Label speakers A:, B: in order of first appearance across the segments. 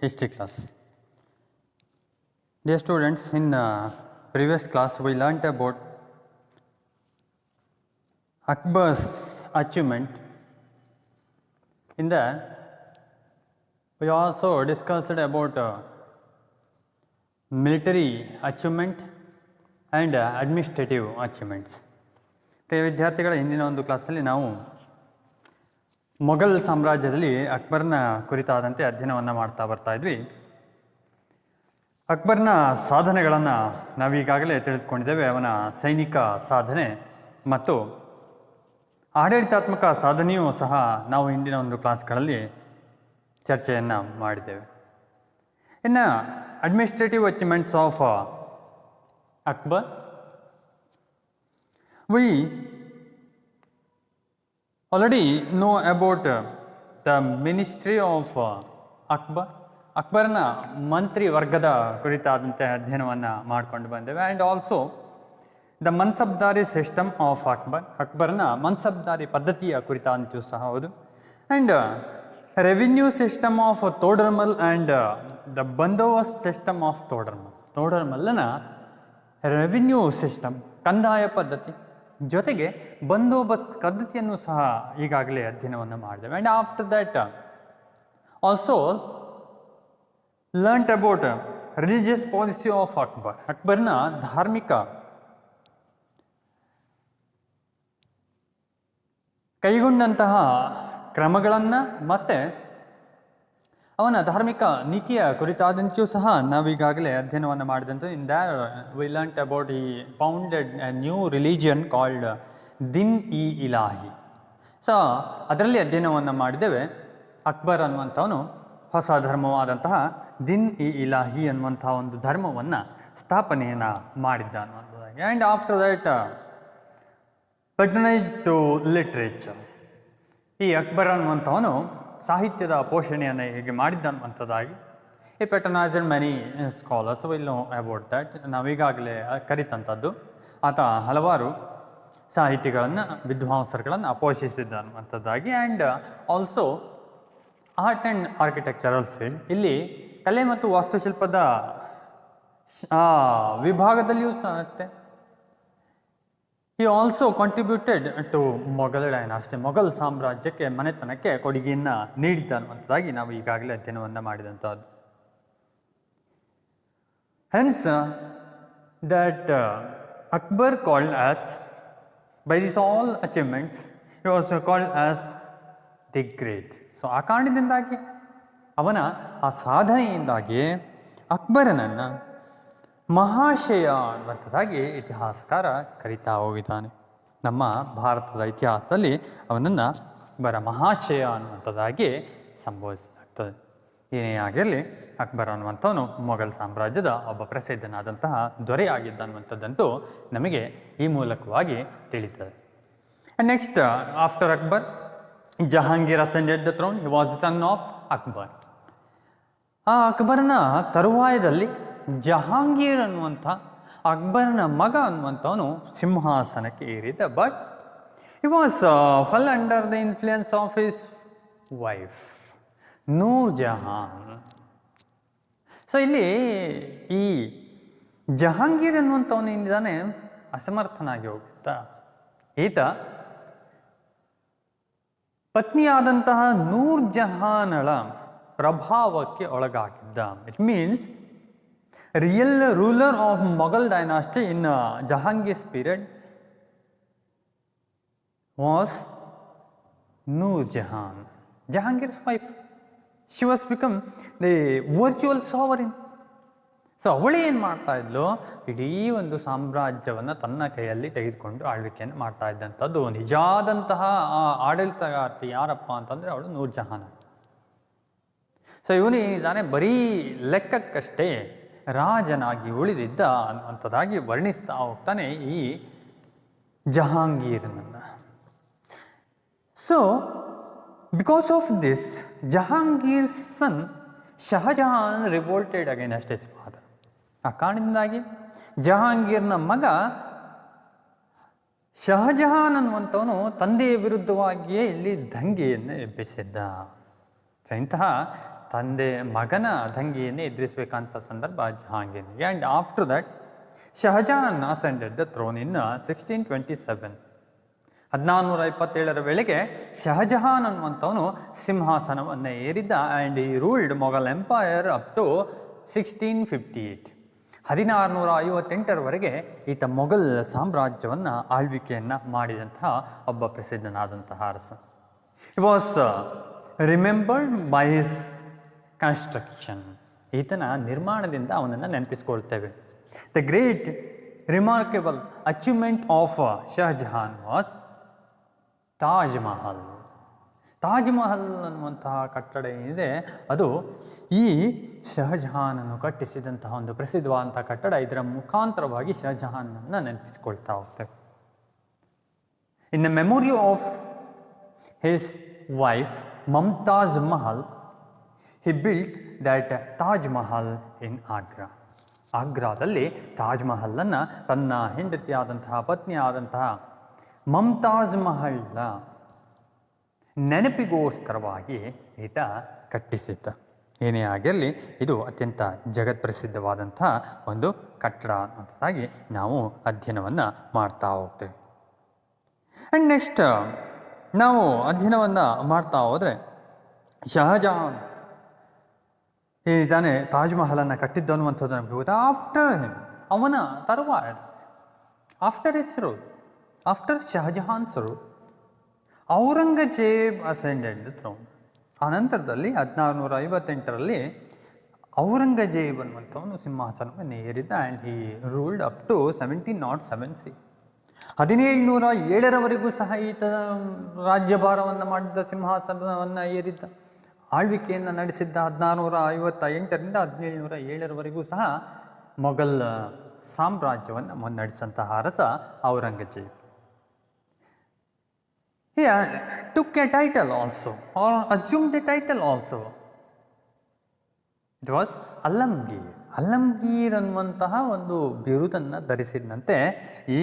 A: history class. Dear students, in previous class we learnt about Akbar's achievement. In that we also discussed about military achievement and administrative achievements. ಪ್ರಿಯ ವಿದ್ಯಾರ್ಥಿಗಳ ಹಿಂದಿನ ಒಂದು ಕ್ಲಾಸಲ್ಲಿ ನಾವು ಮೊಘಲ್ ಸಾಮ್ರಾಜ್ಯದಲ್ಲಿ ಅಕ್ಬರ್ನ ಕುರಿತಾದಂತೆ ಅಧ್ಯಯನವನ್ನು ಮಾಡ್ತಾ ಬರ್ತಾ ಇದ್ವಿ. ಅಕ್ಬರ್ನ ಸಾಧನೆಗಳನ್ನು ನಾವೀಗಾಗಲೇ ತಿಳಿದುಕೊಂಡಿದ್ದೇವೆ. ಅವನ ಸೈನಿಕ ಸಾಧನೆ ಮತ್ತು ಆಡಳಿತಾತ್ಮಕ ಸಾಧನೆಯೂ ಸಹ ನಾವು ಹಿಂದಿನ ಒಂದು ಕ್ಲಾಸ್ಗಳಲ್ಲಿ ಚರ್ಚೆಯನ್ನು ಮಾಡಿದ್ದೇವೆ. ಇನ್ನು administrative achievements of Akbar, we already know about the ministry of Akbar. ಅಕ್ಬರ್ನ ಮಂತ್ರಿ ವರ್ಗದ ಕುರಿತಾದಂತೆ ಅಧ್ಯಯನವನ್ನು ಮಾಡಿಕೊಂಡು ಬಂದೇವೆ. And also the mansabdari system of Akbar, ಅಕ್ಬರ್ನ ಮನ್ಸಬ್ದಾರಿ ಪದ್ಧತಿಯ ಕುರಿತಾದಂತೆಯೂ ಸಹ ಹೌದು. And revenue system of Todarmal and the bandobast system of Todarmal, ತೋಡರ್ಮಲ್ಲನ ರೆವಿನ್ಯೂ ಸಿಸ್ಟಮ್ ಕಂದಾಯ ಪದ್ಧತಿ ಜೊತೆಗೆ ಬಂದೋಬಸ್ತ್ ಪದ್ಧತಿಯನ್ನು ಸಹ ಈಗಾಗಲೇ ಅಧ್ಯಯನವನ್ನು ಮಾಡಿದ್ದೇವೆ. And after that also learnt about religious policy of Akbar, ಅಕ್ಬರ್ನ ಧಾರ್ಮಿಕ ಕೈಗೊಂಡಂತಹ ಕ್ರಮಗಳನ್ನು ಮತ್ತು ಅವನ ಧಾರ್ಮಿಕ ನೀತಿಯ ಕುರಿತಾದಂತೆಯೂ ಸಹ ನಾವೀಗಾಗಲೇ ಅಧ್ಯಯನವನ್ನು ಮಾಡಿದಂತೆ. In that we learnt about he founded a new religion called Din i Ilahi. So ಅದರಲ್ಲಿ ಅಧ್ಯಯನವನ್ನು ಮಾಡಿದ್ದೇವೆ. ಅಕ್ಬರ್ ಅನ್ನುವಂಥವನು ಹೊಸ ಧರ್ಮವಾದಂತಹ ದಿನ್ ಇ ಇಲಾಹಿ ಅನ್ನುವಂಥ ಒಂದು ಧರ್ಮವನ್ನು ಸ್ಥಾಪನೆಯನ್ನು ಮಾಡಿದ್ದ ಅನ್ನುವಂಥದ್ದಾಗಿ. And after that patronize to literature, ಈ ಅಕ್ಬರ್ ಅನ್ನುವಂಥವನು ಸಾಹಿತ್ಯದ ಪೋಷಣೆಯನ್ನು ಹೇಗೆ ಮಾಡಿದ್ದ ಅನ್ನುವಂಥದ್ದಾಗಿ. He patronized many scholars will know about that, ನಾವೀಗಾಗಲೇ ಕರಿತಂಥದ್ದು. ಆತ ಹಲವಾರು ಸಾಹಿತಿಗಳನ್ನು, ವಿದ್ವಾಂಸರುಗಳನ್ನು ಪೋಷಿಸಿದ್ದ ಅನ್ನುವಂಥದ್ದಾಗಿ. And also art and architectural field, ಇಲ್ಲಿ ಕಲೆ ಮತ್ತು ವಾಸ್ತುಶಿಲ್ಪದ ವಿಭಾಗದಲ್ಲಿಯೂ ಸಹ ಅಷ್ಟೇ. He also contributed to Mughal dynasty, Mughal ಸಾಮ್ರಾಜ್ಯಕ್ಕೆ, ಮನೆತನಕ್ಕೆ ಕೊಡುಗೆಯನ್ನು ನೀಡಿದ್ದ ಅನ್ನುವಂಥದ್ದಾಗಿ ನಾವು ಈಗಾಗಲೇ ಅಧ್ಯಯನವನ್ನು ಮಾಡಿದಂಥದ್ದು. Hence that Akbar called as, by these all achievements, he was called as the Great. So ಆ ಕಾರಣದಿಂದಾಗಿ, ಅವನ ಆ ಸಾಧನೆಯಿಂದಾಗಿ ಅಕ್ಬರನನ್ನು ಮಹಾಶಯ ಅನ್ನುವಂಥದ್ದಾಗಿ ಇತಿಹಾಸಕಾರ ಕರೀತಾ ಹೋಗಿದ್ದಾನೆ. ನಮ್ಮ ಭಾರತದ ಇತಿಹಾಸದಲ್ಲಿ ಅವನನ್ನು ಅಕ್ಬರ ಮಹಾಶಯ ಅನ್ನುವಂಥದ್ದಾಗಿ ಸಂಬೋಧಿಸಲಾಗ್ತದೆ. ಏನೇ ಆಗಿರಲಿ, ಅಕ್ಬರ್ ಅನ್ನುವಂಥವನು ಮೊಘಲ್ ಸಾಮ್ರಾಜ್ಯದ ಒಬ್ಬ ಪ್ರಸಿದ್ಧನಾದಂತಹ ದೊರೆಯಾಗಿದ್ದ ಅನ್ನುವಂಥದ್ದಂತೂ ನಮಗೆ ಈ ಮೂಲಕವಾಗಿ ತಿಳಿತದೆ. Next after Akbar, Jahangir ascended the throne. He was the son of Akbar. ಆ ಅಕ್ಬರ್ನ ತರುವಾಯದಲ್ಲಿ ಜಹಾಂಗೀರ್ ಅನ್ನುವಂಥ ಅಕ್ಬರ್ನ ಮಗ ಅನ್ನುವಂಥವನು ಸಿಂಹಾಸನಕ್ಕೆ ಏರಿದ. But he was full under the influence of his wife Nur Jahan. So ಇಲ್ಲಿ ಈ ಜಹಾಂಗೀರ್ ಅನ್ನುವಂಥವನು ಏನಿದ್ದಾನೆ, ಅಸಮರ್ಥನಾಗಿ ಹೋಗಿದ್ದ. ಈತ ಪತ್ನಿಯಾದಂತಹ ನೂರ್ ಜಹಾನಳ ಪ್ರಭಾವಕ್ಕೆ ಒಳಗಾಗಿದ್ದ. It means real ruler of Mughal dynasty in Jahangir's period was Noor Jahan, Jahangir's wife. She was become the virtual sovereign. So ಅವಳು ಏನು ಮಾಡ್ತಾ ಇದ್ಲು, ಇಡೀ ಒಂದು ಸಾಮ್ರಾಜ್ಯವನ್ನು ತನ್ನ ಕೈಯಲ್ಲಿ ತೆಗೆದುಕೊಂಡು ಆಳ್ವಿಕೆಯನ್ನು ಮಾಡ್ತಾ ಇದ್ದಂಥದ್ದು. ನಿಜಾದಂತಹ ಆಡಳಿತಗಾರ್ತಿ ಯಾರಪ್ಪ ಅಂತಂದರೆ ಅವಳು ನೂರ್ ಜಹಾನ್. ಸೊ ಇವನು ಏನಿದ್ದಾನೆ, ಬರೀ ಲೆಕ್ಕಕ್ಕಷ್ಟೇ ರಾಜನಾಗಿ ಉಳಿದಿದ್ದ ಅನ್ನುವಂಥದ್ದಾಗಿ ವರ್ಣಿಸ್ತಾ ಹೋಗ್ತಾನೆ ಈ ಜಹಾಂಗೀರನನ್ನು. So because of this, Jahangir son Shah Jahan revolted against his father. ಆ ಕಾರಣದಿಂದಾಗಿ ಜಹಾಂಗೀರ್ನ ಮಗ ಶಹಜಹಾನ್ ಅನ್ನುವಂಥವನು ತಂದೆಯ ವಿರುದ್ಧವಾಗಿಯೇ ಇಲ್ಲಿ ದಂಗೆಯನ್ನು ಎಬ್ಬಿಸಿದ್ದ. ಇಂತಹ ತಂದೆ ಮಗನ ತಂಗಿಯನ್ನೇ ಎದುರಿಸಬೇಕಂತ ಸಂದರ್ಭ ಜಹಾಂಗೀರ್ನಿಗೆ. And after that Shah Jahan ascended the throne in 1627. 1427 ವೇಳೆಗೆ ಶಹಜಹಾನ್ ಅನ್ನುವಂಥವನು ಸಿಂಹಾಸನವನ್ನು ಏರಿದ್ದ. And he ruled Mughal empire up to 1658. 1658ರವರೆಗೆ ಈತ ಮೊಘಲ್ ಸಾಮ್ರಾಜ್ಯವನ್ನು ಆಳ್ವಿಕೆಯನ್ನು ಮಾಡಿದಂತಹ ಒಬ್ಬ ಪ್ರಸಿದ್ಧನಾದಂತಹ ಅರಸ. He was remembered by his construction. ಈತನ ನಿರ್ಮಾಣದಿಂದ ಅವನನ್ನು ನೆನಪಿಸ್ಕೊಳ್ತೇವೆ. The great remarkable achievement of Shah Jahan was Taj Mahal. Taj Mahal ಅನ್ನುವಂತಹ ಕಟ್ಟಡ ಏನಿದೆ ಅದು ಈ ಶಹಜಹಾನನ್ನು ಕಟ್ಟಿಸಿದಂತಹ ಒಂದು ಪ್ರಸಿದ್ಧವಾದಂತಹ ಕಟ್ಟಡ. ಇದರ ಮುಖಾಂತರವಾಗಿ ಶಹಜಹಾನನ್ನು ನೆನಪಿಸಿಕೊಳ್ತಾ ಹೋಗ್ತೇವೆ. In the memory of his wife Mumtaz Mahal he built that Taj Mahal in Agra. ಆಗ್ರಾದಲ್ಲಿ ತಾಜ್ ಮಹಲನ್ನು ತನ್ನ ಹೆಂಡತಿಯಾದಂತಹ ಪತ್ನಿಯಾದಂತಹ ಮಮ್ತಾಜ್ ಮಹಲ್ನ ನೆನಪಿಗೋಸ್ಕರವಾಗಿ ಈತ ಕಟ್ಟಿಸಿದ್ದ. ಏನೇ ಆಗಿರಲಿ ಇದು ಅತ್ಯಂತ ಜಗತ್ಪ್ರಸಿದ್ಧವಾದಂತಹ ಒಂದು ಕಟ್ಟಡ ಅನ್ನೋದಾಗಿ ನಾವು ಅಧ್ಯಯನವನ್ನು ಮಾಡ್ತಾ ಹೋಗ್ತೇವೆ. ಆ್ಯಂಡ್ ನೆಕ್ಸ್ಟ್ ನಾವು ಅಧ್ಯಯನವನ್ನು ಮಾಡ್ತಾ ಹೋದರೆ ಶಹಜಹಾನ್ ಏನಿದ್ದಾನೆ ತಾಜ್ ಮಹಲನ್ನು ಕಟ್ಟಿದ್ದು ಅನ್ನುವಂಥದ್ದು ನಮಗೆ ಗೊತ್ತಾ. ಆಫ್ಟರ್ ಹಿಮ್ ಅವನ ತರುವಾಯ after his rule, after Shah Jahan's rule, Aurangzeb ascended the throne. ಆ ನಂತರದಲ್ಲಿ 1458ರಲ್ಲಿ ಔರಂಗಜೇಬ್ ಅನ್ನುವಂಥವನು ಸಿಂಹಾಸನವನ್ನು ಏರಿದ್ದ. And he ruled up to 1707 CE. 1707ರವರೆಗೂ ಸಹ ಈತ ರಾಜ್ಯಭಾರವನ್ನು ಮಾಡಿದ್ದ, ಸಿಂಹಾಸನವನ್ನು ಏರಿದ್ದ, ಆಳ್ವಿಕೆಯನ್ನು ನಡೆಸಿದ್ದ. 1458ರಿಂದ 1707ರವರೆಗೂ ಸಹ ಮೊಘಲ್ ಸಾಮ್ರಾಜ್ಯವನ್ನು ಮುನ್ನಡೆಸಂತಹ ಅರಸ Aurangzeb. He took a title also or assumed a title also. It was ಅಲ್ಲಂಗೀರ್. ಅಲ್ಲಂಗೀರ್ ಅನ್ನುವಂತಹ ಒಂದು ಬಿರುದನ್ನು ಧರಿಸಿದಂತೆ ಈ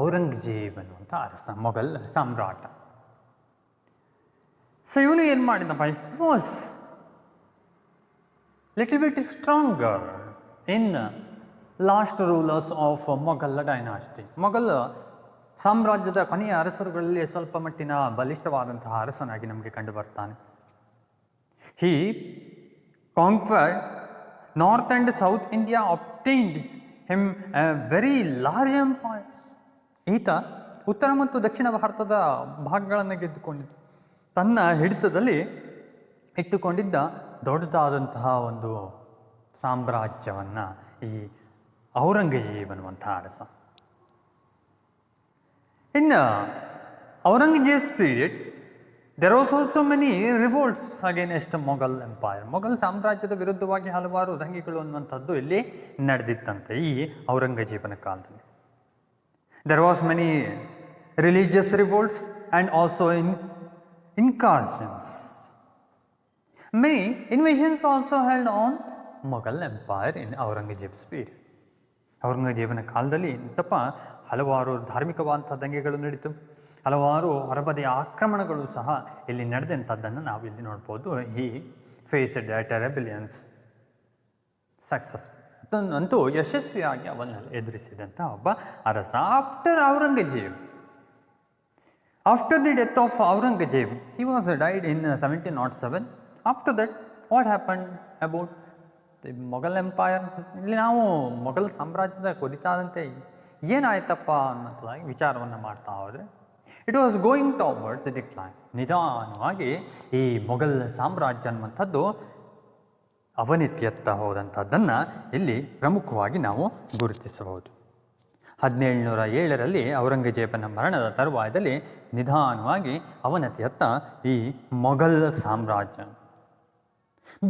A: ಔರಂಗಜೇಬ್ ಅನ್ನುವಂಥ ಅರಸ, ಮೊಘಲ್ ಸಾಮ್ರಾಟ. ಸೊ ಇವನು ಏನು ಮಾಡಿದಪ್ಪ, was little bit stronger in last rulers of Mughal dynasty. Mughal ಸಾಮ್ರಾಜ್ಯದ ಕೊನೆಯ ಅರಸರುಗಳಲ್ಲಿ ಸ್ವಲ್ಪ ಮಟ್ಟಿನ ಬಲಿಷ್ಠವಾದಂತಹ ಅರಸನಾಗಿ ನಮಗೆ ಕಂಡು ಬರ್ತಾನೆ. He conquered north and south India, obtained him a very large empire. ಈತ ಉತ್ತರ ಮತ್ತು ದಕ್ಷಿಣ ಭಾರತದ ಭಾಗಗಳನ್ನು ಗೆದ್ದುಕೊಂಡಿದ್ದ, ತನ್ನ ಹಿಡಿತದಲ್ಲಿ ಇಟ್ಟುಕೊಂಡಿದ್ದ ದೊಡ್ಡದಾದಂತಹ ಒಂದು ಸಾಮ್ರಾಜ್ಯವನ್ನು ಈ ಔರಂಗಜೇಬ್ ಅನ್ನುವಂಥ ಅರಸ. In Aurangzeb's period, there was also many revolts against Mughal Empire. Mughal ಸಾಮ್ರಾಜ್ಯದ ವಿರುದ್ಧವಾಗಿ ಹಲವಾರು ದಂಗೆಗಳು ಅನ್ನುವಂಥದ್ದು ಇಲ್ಲಿ ನಡೆದಿತ್ತಂತೆ ಈ ಔರಂಗಜೇಬನ ಕಾಲದಲ್ಲಿ. There was many religious revolts and also incursions. Many invasions also held on Mughal Empire in Aurangzeb's period. ಔರಂಗಜೇಬನ ಕಾಲದಲ್ಲಿ ತಪ್ಪ ಹಲವಾರು ಧಾರ್ಮಿಕವಾದಂಥ ದಂಗೆಗಳು ನಡೀತು, ಹಲವಾರು ಹೊರಬದಿಯ ಆಕ್ರಮಣಗಳು ಸಹ ಇಲ್ಲಿ ನಡೆದಂಥದ್ದನ್ನು ನಾವು ಇಲ್ಲಿ ನೋಡ್ಬೋದು. ಹಿ ಫೇಸ್ಡ್ ರೆಬೆಲಿಯನ್ಸ್ ಸಕ್ಸಸ್ ಅಂತೂ ಯಶಸ್ವಿಯಾಗಿ ಅವನ್ನ ಎದುರಿಸಿದಂಥ ಒಬ್ಬ ಅರಸ. After Aurangzeb, after the death of Aurangzeb, he was died in 1707. After that what happened about the Mughal empire? ಇಲ್ಲಿ ನಾವು ಮೊಘಲ್ ಸಾಮ್ರಾಜ್ಯದ ಕುರಿತಾದಂತೆ ಏನಾಯ್ತಪ್ಪ ಅನ್ನೋದಾಗಿ ವಿಚಾರವನ್ನು ಮಾಡ್ತಾ ಹೋದರೆ, it was going towards the decline. ನಿಧಾನವಾಗಿ ಈ ಮೊಘಲ್ ಸಾಮ್ರಾಜ್ಯ ಅನ್ನುವಂಥದ್ದು ಅವನತಿಯತ್ತ ಹೋದಂಥದ್ದನ್ನು ಇಲ್ಲಿ ಪ್ರಮುಖವಾಗಿ ನಾವು ಗುರುತಿಸಬಹುದು. 1707ರಲ್ಲಿ ಔರಂಗಜೇಬನ ಮರಣದ ತರುವಾಯದಲ್ಲಿ ನಿಧಾನವಾಗಿ ಅವನತಿಯತ್ತ ಈ ಮೊಘಲ್ ಸಾಮ್ರಾಜ್ಯ,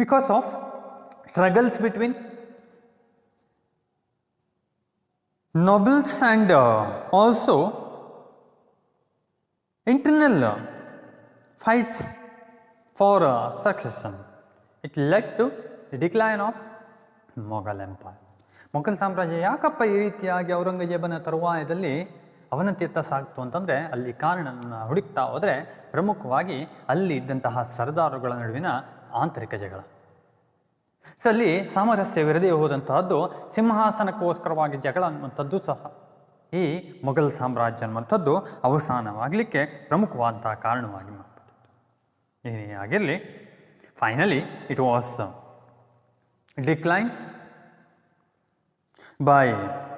A: because of struggles between nobles and also internal fights for succession, it led to the decline of Mughal Empire. Mughal ಸಾಮ್ರಾಜ್ಯ ಯಾಕಪ್ಪ ಈ ರೀತಿಯಾಗಿ ಔರಂಗಜೇಬನ ತರುವಾಯದಲ್ಲಿ ಅವನತಿಯತ್ತ ಸಾಗ್ತು ಅಂತಂದರೆ ಅಲ್ಲಿ ಕಾರಣನ ಹುಡುಕ್ತಾ ಹೋದರೆ ಪ್ರಮುಖವಾಗಿ ಅಲ್ಲಿ ಇದ್ದಂತಹ ಸರ್ದಾರುಗಳ ನಡುವಿನ ಆಂತರಿಕ ಜಗಳ. ಸೊ ಅಲ್ಲಿ ಸಾಮರಸ್ಯವಿರದೇ ಹೋದಂತಹದ್ದು, ಸಿಂಹಾಸನಕ್ಕೋಸ್ಕರವಾಗಿ ಜಗಳ ಅನ್ನುವಂಥದ್ದು ಸಹ ಈ ಮೊಘಲ್ ಸಾಮ್ರಾಜ್ಯ ಅನ್ನುವಂಥದ್ದು ಅವಸಾನವಾಗಲಿಕ್ಕೆ ಪ್ರಮುಖವಾದಂತಹ ಕಾರಣವಾಗಿ ಮಾಡಿಬಿಟ್ಟಿತ್ತು. ಏನೇ ಆಗಿರಲಿ, finally it was decline by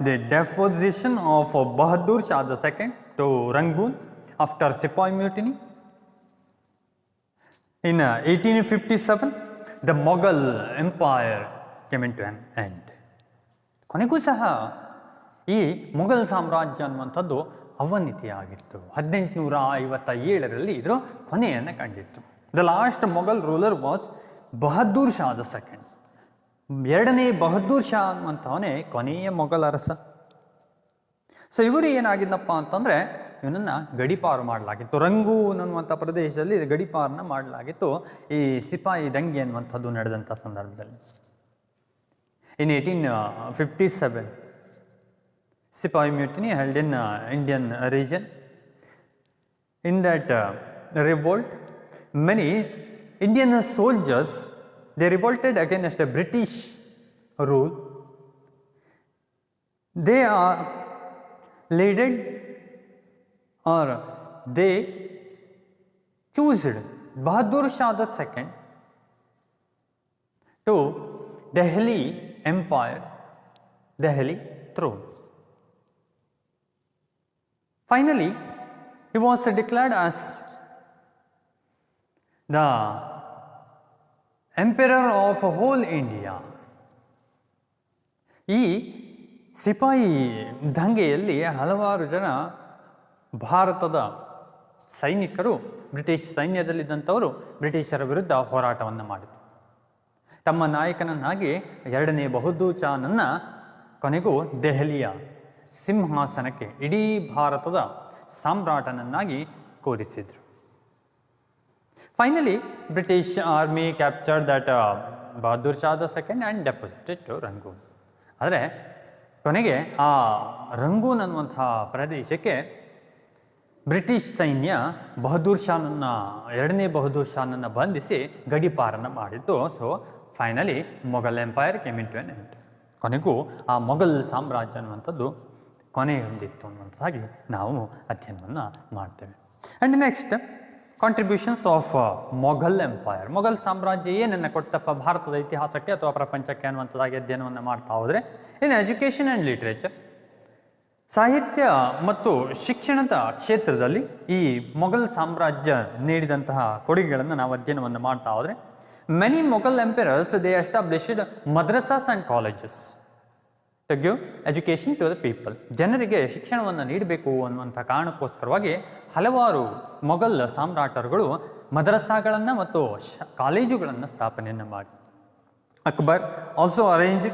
A: the deposition of Bahadur Shah II to Rangoon after Sepoy Mutiny. In 1857, the Mughal Empire came into an end. ಕೊನೆಗೂ ಸಹ ಈ ಮೊಘಲ್ ಸಾಮ್ರಾಜ್ಯ ಅನ್ನುವಂಥದ್ದು ಅವನತಿಯಾಗಿತ್ತು. 1857ರಲ್ಲಿ ಇದರ ಕೊನೆಯನ್ನು ಕಂಡಿತ್ತು. The last Mughal ruler was Bahadur Shah II. ಎರಡನೇ ಬಹದ್ದೂರ್ ಶಾ ಅನ್ನುವಂಥವನೇ ಕೊನೆಯ ಮೊಘಲ್ ಅರಸ. ಸೊ ಇವರು ಏನಾಗಿದ್ದಪ್ಪ ಅಂತಂದರೆ, ಇವನನ್ನು ಗಡೀಪಾರು ಮಾಡಲಾಗಿತ್ತು. ರಂಗೂನ್ ಅನ್ನುವಂಥ ಪ್ರದೇಶದಲ್ಲಿ ಗಡೀಪಾರನ್ನ ಮಾಡಲಾಗಿತ್ತು ಈ ಸಿಪಾಯಿ ದಂಗೆ ಅನ್ನುವಂಥದ್ದು ನಡೆದಂಥ ಸಂದರ್ಭದಲ್ಲಿ. In 1857 sepoy mutiny held in Indian region. In that revolt, many Indian soldiers, they revolted against the British rule. They are led or they chose Bahadur Shah II to Delhi Empire, Delhi throne. Finally, he was declared as the Emperor of whole India. ಈ ಸಿಪಾಯಿ ದಂಗೆಯಲ್ಲಿ ಹಲವಾರು ಜನ ಭಾರತದ ಸೈನಿಕರು, British ಸೈನ್ಯದಲ್ಲಿದ್ದಂಥವರು ಬ್ರಿಟಿಷರ ವಿರುದ್ಧ ಹೋರಾಟವನ್ನು ಮಾಡಿದರು. ತಮ್ಮ ನಾಯಕನನ್ನಾಗಿ ಎರಡನೇ ಬಹದ್ದೂರ್ ಶಾನನ್ನು ಕೊನೆಗೂ ದೆಹಲಿಯ ಸಿಂಹಾಸನಕ್ಕೆ ಇಡೀ ಭಾರತದ ಸಾಮ್ರಾಟನನ್ನಾಗಿ ಕೂರಿಸಿದರು. Finally, British army captured that Bahadur Shah II and deposited to Rangoon. ಆದರೆ ಕೊನೆಗೆ ಆ ರಂಗೂನ್ ಅನ್ನುವಂತಹ ಪ್ರದೇಶಕ್ಕೆ ಬ್ರಿಟಿಷ್ ಸೈನ್ಯ ಬಹದ್ದೂರ್ ಶಾನನ್ನು, ಎರಡನೇ ಬಹದ್ದೂರ್ ಶಾನನ್ನು ಬಂಧಿಸಿ ಗಡೀಪಾರನ್ನು ಮಾಡಿತ್ತು. So finally Mughal empire came into an end. ಕೊನೆಗೂ ಆ ಮೊಘಲ್ ಸಾಮ್ರಾಜ್ಯ ಅನ್ನುವಂಥದ್ದು ಕೊನೆ ಹೊಂದಿತ್ತು ಅನ್ನುವಂಥದ್ದಾಗಿ ನಾವು ಅಧ್ಯಯನವನ್ನು ಮಾಡ್ತೇವೆ. And next, contributions of Mughal empire. Mughal ಸಾಮ್ರಾಜ್ಯ ಏನನ್ನು ಕೊಟ್ಟಪ್ಪ ಭಾರತದ ಇತಿಹಾಸಕ್ಕೆ ಅಥವಾ ಪ್ರಪಂಚಕ್ಕೆ ಅನ್ನುವಂಥದ್ದಾಗಿ ಅಧ್ಯಯನವನ್ನು ಮಾಡ್ತಾ ಹೋದರೆ, ಇನ್ ಎಜುಕೇಷನ್ ಆ್ಯಂಡ್ ಲಿಟ್ರೇಚರ್, ಸಾಹಿತ್ಯ ಮತ್ತು ಶಿಕ್ಷಣದ ಕ್ಷೇತ್ರದಲ್ಲಿ ಈ ಮೊಘಲ್ ಸಾಮ್ರಾಜ್ಯ ನೀಡಿದಂತಹ ಕೊಡುಗೆಗಳನ್ನು ನಾವು ಅಧ್ಯಯನವನ್ನು ಮಾಡ್ತಾ ಹೋದರೆ, many Mughal emperors they established madrasas and colleges to give education to the people. ಜನರಿಗೆ ಶಿಕ್ಷಣವನ್ನು ನೀಡಬೇಕು ಅನ್ನುವಂಥ ಕಾರಣಕ್ಕೋಸ್ಕರವಾಗಿ ಹಲವಾರು ಮೊಘಲ್ ಸಾಮ್ರಾಟರುಗಳು ಮದ್ರಸಾಗಳನ್ನು ಮತ್ತು ಕಾಲೇಜುಗಳನ್ನು ಸ್ಥಾಪನೆಯನ್ನು ಮಾಡಿ. Akbar also arrange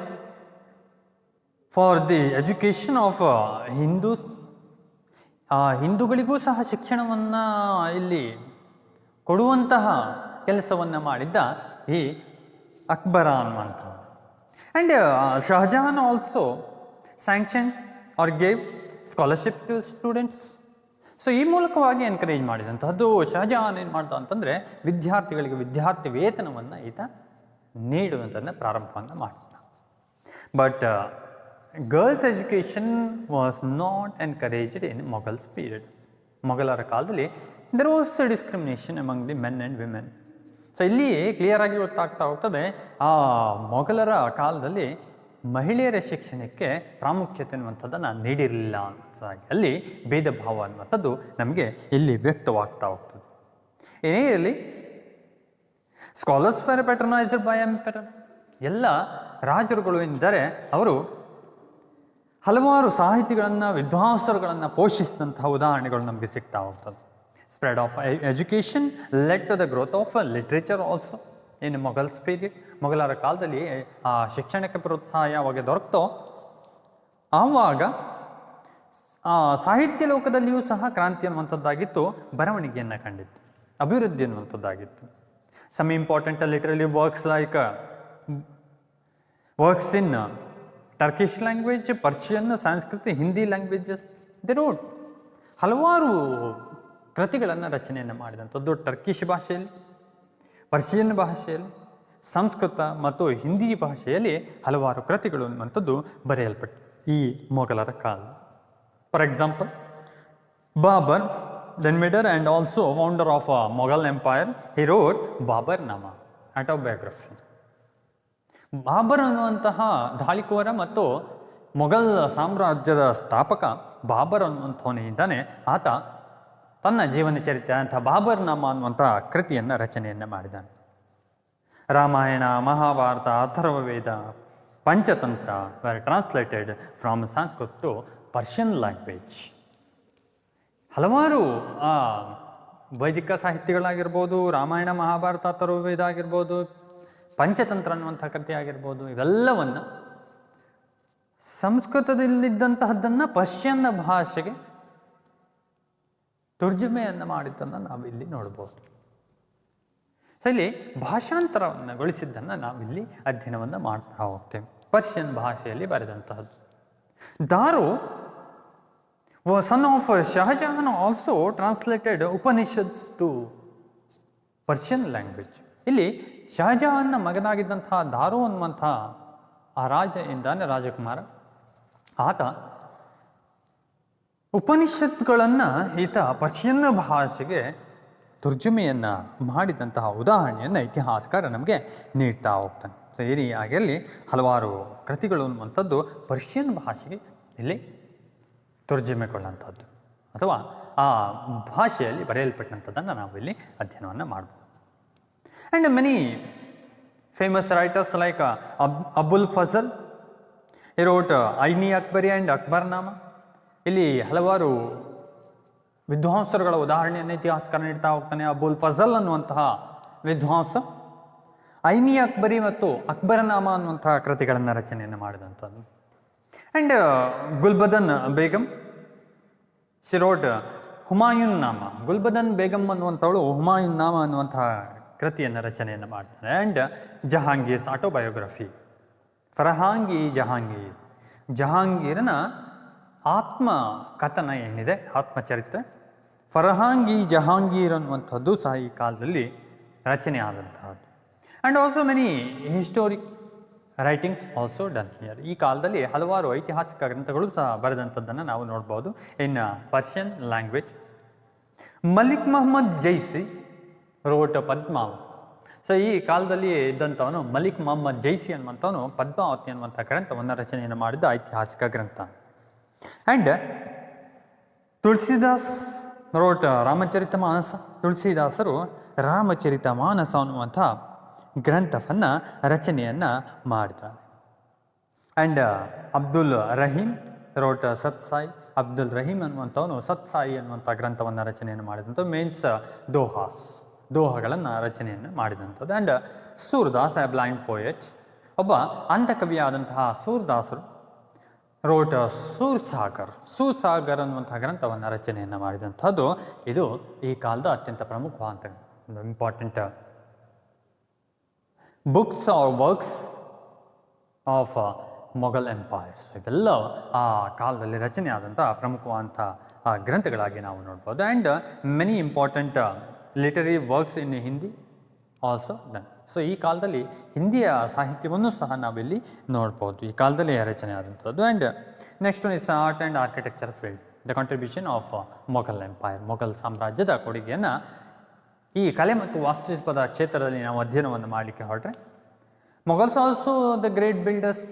A: for the education of Hindus. ಹಿಂದೂಗಳಿಗೂ ಸಹ ಶಿಕ್ಷಣವನ್ನು ಇಲ್ಲಿ ಕೊಡುವಂತಹ ಕೆಲಸವನ್ನು ಮಾಡಿದ್ದ ಈ ಅಕ್ಬರ ಅನ್ನುವಂಥ. And Shahjahan also sanctioned or gave scholarship to students. So ಈ ಮೂಲಕವಾಗಿ ಎನ್ಕರೇಜ್ ಮಾಡಿದಂತಹದ್ದು. ಶಹಜಹಾನ್ ಏನು ಮಾಡ್ದ ಅಂತಂದರೆ, ವಿದ್ಯಾರ್ಥಿಗಳಿಗೆ ವಿದ್ಯಾರ್ಥಿ ವೇತನವನ್ನು ಈತ ನೀಡುವಂಥದ್ದನ್ನ ಪ್ರಾರಂಭವನ್ನು ಮಾಡಿದ. But girls education was not encouraged in Mughals period. ಮೊಘಲರ ಕಾಲದಲ್ಲಿ there was discrimination among the men and women. So ಇಲ್ಲಿ ಕ್ಲಿಯರಾಗಿ ಗೊತ್ತಾಗ್ತಾ ಹೋಗ್ತದೆ, ಆ ಮೊಘಲರ ಕಾಲದಲ್ಲಿ ಮಹಿಳೆಯರ ಶಿಕ್ಷಣಕ್ಕೆ ಪ್ರಾಮುಖ್ಯತೆ ಅನ್ನುವಂಥದ್ದನ್ನು ನೀಡಿರಲಿಲ್ಲ ಅನ್ನೋದಾಗಿ ಅಲ್ಲಿ ಭೇದ ಭಾವ ಅನ್ನುವಂಥದ್ದು ನಮಗೆ ಇಲ್ಲಿ ವ್ಯಕ್ತವಾಗ್ತಾ ಹೋಗ್ತದೆ. ಏನೇ ಇರಲಿ, ಸ್ಕಾಲರ್ಸ್ ಫಾರ್ ಪ್ಯಾಟ್ರನೈಸ್ಡ್ ಬೈ ಎಂಪರರ್. ಎಲ್ಲ ರಾಜರುಗಳು ಏನಿದ್ದಾರೆ ಅವರು ಹಲವಾರು ಸಾಹಿತಿಗಳನ್ನು, ವಿದ್ವಾಂಸರುಗಳನ್ನು ಪೋಷಿಸಿದಂತಹ ಉದಾಹರಣೆಗಳು ನಮಗೆ ಸಿಗ್ತಾ ಹೋಗ್ತದೆ. Spread of education led to the growth of literature also in Mughals period. ಮೊಘಲರ ಕಾಲದಲ್ಲಿ ಆ ಶಿಕ್ಷಣಕ್ಕೆ ಪ್ರೋತ್ಸಾಹ ಯಾವಾಗ ದೊರಕ್ತೋ ಆವಾಗ ಸಾಹಿತ್ಯ ಲೋಕದಲ್ಲಿಯೂ ಸಹ ಕ್ರಾಂತಿ ಅನ್ನುವಂಥದ್ದಾಗಿತ್ತು, ಬರವಣಿಗೆಯನ್ನು ಕಂಡಿತ್ತು, ಅಭಿವೃದ್ಧಿ ಅನ್ನುವಂಥದ್ದಾಗಿತ್ತು. Some important literally works like works in Turkish language, Persian, Sanskrit, Hindi languages they wrote. ಹಲವಾರು ಕೃತಿಗಳನ್ನು ರಚನೆಯನ್ನು ಮಾಡಿದಂಥದ್ದು ಟರ್ಕಿಷ್ ಭಾಷೆಯಲ್ಲಿ, ಪರ್ಷಿಯನ್ ಭಾಷೆಯಲ್ಲಿ, ಸಂಸ್ಕೃತ ಮತ್ತು ಹಿಂದಿ ಭಾಷೆಯಲ್ಲಿ ಹಲವಾರು ಕೃತಿಗಳು ಅನ್ನುವಂಥದ್ದು ಬರೆಯಲ್ಪಟ್ಟು ಈ ಮೊಘಲರ ಕಾಲ. For example, Babur, the invader and also founder of Mughal Empire, he wrote Baburnama, autobiography. Babur ಅನ್ನುವಂತಹ ದಾಳಿಕೋರ ಮತ್ತು ಮೊಘಲ್ ಸಾಮ್ರಾಜ್ಯದ ಸ್ಥಾಪಕ ಬಾಬರ್ ಅನ್ನುವಂಥವನಿದ್ದಾನೆ. ಆತ ತನ್ನ ಜೀವನ ಚರಿತ್ರೆ ಅಂತ ಬಾಬರ್ನಾಮಾ ಅನ್ನುವಂಥ ಕೃತಿಯನ್ನು ರಚನೆಯನ್ನು ಮಾಡಿದ್ದಾನೆ. Ramayana, Mahabharata, Atharvaveda, Panchatantra were translated from Sanskrit to Persian language. ಹಲವಾರು ವೈದಿಕ ಸಾಹಿತ್ಯಗಳಾಗಿರ್ಬೋದು, ರಾಮಾಯಣ, ಮಹಾಭಾರತ, ಅಥರ್ವವೇದ ಆಗಿರ್ಬೋದು, ಪಂಚತಂತ್ರ ಅನ್ನುವಂಥ ಕೃತಿ ಆಗಿರ್ಬೋದು, ಇವೆಲ್ಲವನ್ನು ಸಂಸ್ಕೃತದಲ್ಲಿದ್ದಂತಹದ್ದನ್ನು ಪರ್ಷಿಯನ್ ಭಾಷೆಗೆ ತರ್ಜುಮೆಯನ್ನು ಮಾಡಿದ್ದನ್ನು ನಾವಿಲ್ಲಿ ನೋಡ್ಬೋದು. ಇಲ್ಲಿ ಭಾಷಾಂತರವನ್ನು ಗೊಳಿಸಿದ್ದನ್ನು ನಾವಿಲ್ಲಿ ಅಧ್ಯಯನವನ್ನು ಮಾಡ್ತಾ ಹೋಗ್ತೇವೆ. ಪರ್ಷಿಯನ್ ಭಾಷೆಯಲ್ಲಿ ಬರೆದಂತಹದ್ದು. ದಾರು son of Shahjahan also translated Upanishads to Persian language. ಇಲ್ಲಿ ಶಹಜಹಾನ್ನ ಮಗನಾಗಿದ್ದಂತಹ ದಾರು ಅನ್ನುವಂಥ ಆ ರಾಜ ಎಂದಾನೆ ರಾಜಕುಮಾರ, ಆತ ಉಪನಿಷತ್ಗಳನ್ನು ಈತ ಪರ್ಷಿಯನ್ ಭಾಷೆಗೆ ತರ್ಜುಮೆಯನ್ನು ಮಾಡಿದಂತಹ ಉದಾಹರಣೆಯನ್ನು ಇತಿಹಾಸಕಾರ ನಮಗೆ ನೀಡ್ತಾ ಹೋಗ್ತಾನೆ. ಸೊ ಈ ರೀತಿಯಾಗಿರಲಿ ಹಲವಾರು ಕೃತಿಗಳು ಅನ್ನುವಂಥದ್ದು ಪರ್ಷಿಯನ್ ಭಾಷೆಗೆ ಇಲ್ಲಿ ತರ್ಜುಮೆಗೊಳ್ಳುವಂಥದ್ದು ಅಥವಾ ಆ ಭಾಷೆಯಲ್ಲಿ ಬರೆಯಲ್ಪಟ್ಟಂಥದ್ದನ್ನು ನಾವಿಲ್ಲಿ ಅಧ್ಯಯನವನ್ನು ಮಾಡ್ಬೋದು. And many famous writers like Abul Fazal, he wrote Aini Akbari and Akbarnama. ಇಲ್ಲಿ ಹಲವಾರು ವಿದ್ವಾಂಸರುಗಳ ಉದಾಹರಣೆಯನ್ನು ಇತಿಹಾಸಕಾರ ನೀಡ್ತಾ ಹೋಗ್ತಾನೆ. ಅಬುಲ್ ಫಜಲ್ ಅನ್ನುವಂತಹ ವಿದ್ವಾಂಸ ಐನಿ ಅಕ್ಬರಿ ಮತ್ತು ಅಕ್ಬರನಾಮಾ ಅನ್ನುವಂತಹ ಕೃತಿಗಳನ್ನು ರಚನೆಯನ್ನು ಮಾಡಿದಂಥದ್ದು. And Gulbadan Begum, she wrote Humayun Nama. Gulbadan Begum ಅನ್ನುವಂಥವಳು Humayun ನಾಮ ಅನ್ನುವಂತಹ ಕೃತಿಯನ್ನು ರಚನೆಯನ್ನು ಮಾಡ್ತಾನೆ. ಆ್ಯಂಡ್ ಜಹಾಂಗೀರ್ಸ್ ಆಟೋಬಯೋಗ್ರಫಿ, ಫರಹಾಂಗಿ ಜಹಾಂಗೀರ್, ಜಹಾಂಗೀರನ ಆತ್ಮ ಕಥನ ಏನಿದೆ, ಆತ್ಮಚರಿತ್ರೆ, ಫರಹಾಂಗಿ ಜಹಾಂಗೀರ್ ಅನ್ನುವಂಥದ್ದು ಸಹ ಈ ಕಾಲದಲ್ಲಿ ರಚನೆ ಆದಂತಹದ್ದು. And also many historic writings also done here. ಈ ಕಾಲದಲ್ಲಿ ಹಲವಾರು ಐತಿಹಾಸಿಕ ಗ್ರಂಥಗಳು ಸಹ ಬರೆದಂಥದ್ದನ್ನು ನಾವು ನೋಡ್ಬೋದು in Persian language. Malik Muhammad Jaisi wrote Padmavati. So ಈ ಕಾಲದಲ್ಲಿ ಇದ್ದಂಥವನು ಮಲಿಕ್ ಮೊಹಮ್ಮದ್ ಜೈಸಿ ಅನ್ನುವಂಥವನು ಪದ್ಮಾವತಿ ಅನ್ನುವಂಥ ಗ್ರಂಥವನ್ನು ರಚನೆಯನ್ನು ಮಾಡಿದ ಐತಿಹಾಸಿಕ ಗ್ರಂಥ. And Tulsidas wrote Ramcharit Manas. ತುಳಸಿದಾಸರು ರಾಮಚರಿತ ಮಾನಸ ಅನ್ನುವಂಥ ಗ್ರಂಥವನ್ನು ರಚನೆಯನ್ನು ಮಾಡಿದ್ದಾರೆ. And Abdul Rahim wrote Satsai. ಅಬ್ದುಲ್ ರಹೀಮ್ ಅನ್ನುವಂಥವನು ಸತ್ಸಾಯಿ ಅನ್ನುವಂಥ ಗ್ರಂಥವನ್ನು ರಚನೆಯನ್ನು ಮಾಡಿದಂಥದ್ದು. ಮೀನ್ಸ್ ದೋಹಗಳನ್ನು ರಚನೆಯನ್ನು ಮಾಡಿದಂಥದ್ದು. And Surdas a blind poet, ಒಬ್ಬ ಅಂಧಕವಿಯಾದಂತಹ ಸೂರ್ದಾಸರು ರೋಟ್ ಸೂರ್ಸಾಗರ್ ಅನ್ನುವಂಥ ಗ್ರಂಥವನ್ನು ರಚನೆಯನ್ನು ಮಾಡಿದಂಥದ್ದು. ಇದು ಈ ಕಾಲದ ಅತ್ಯಂತ ಪ್ರಮುಖವಾದ important books or works of Mughal empires. ಇವೆಲ್ಲ ಆ ಕಾಲದಲ್ಲಿ ರಚನೆ ಆದಂಥ ಪ್ರಮುಖವಾದಂಥ ಗ್ರಂಥಗಳಾಗಿ ನಾವು ನೋಡ್ಬೋದು. And many important literary works in Hindi also done. So ಈ ಕಾಲದಲ್ಲಿ ಹಿಂದಿಯ ಸಾಹಿತ್ಯವನ್ನು ಸಹ ನಾವಿಲ್ಲಿ ನೋಡ್ಬೋದು, ಈ ಕಾಲದಲ್ಲಿ ರಚನೆ ಆದಂಥದ್ದು. And next one is art and architecture field, the contribution of Mughal empire. Mughal ಸಾಮ್ರಾಜ್ಯದ ಕೊಡುಗೆಯನ್ನು ಈ ಕಲೆ ಮತ್ತು ವಾಸ್ತುಶಿಲ್ಪದ ಕ್ಷೇತ್ರದಲ್ಲಿ ನಾವು ಅಧ್ಯಯನವನ್ನು ಮಾಡಲಿಕ್ಕೆ ಹೊರಟ್ರೆ, Mughals also the great builders.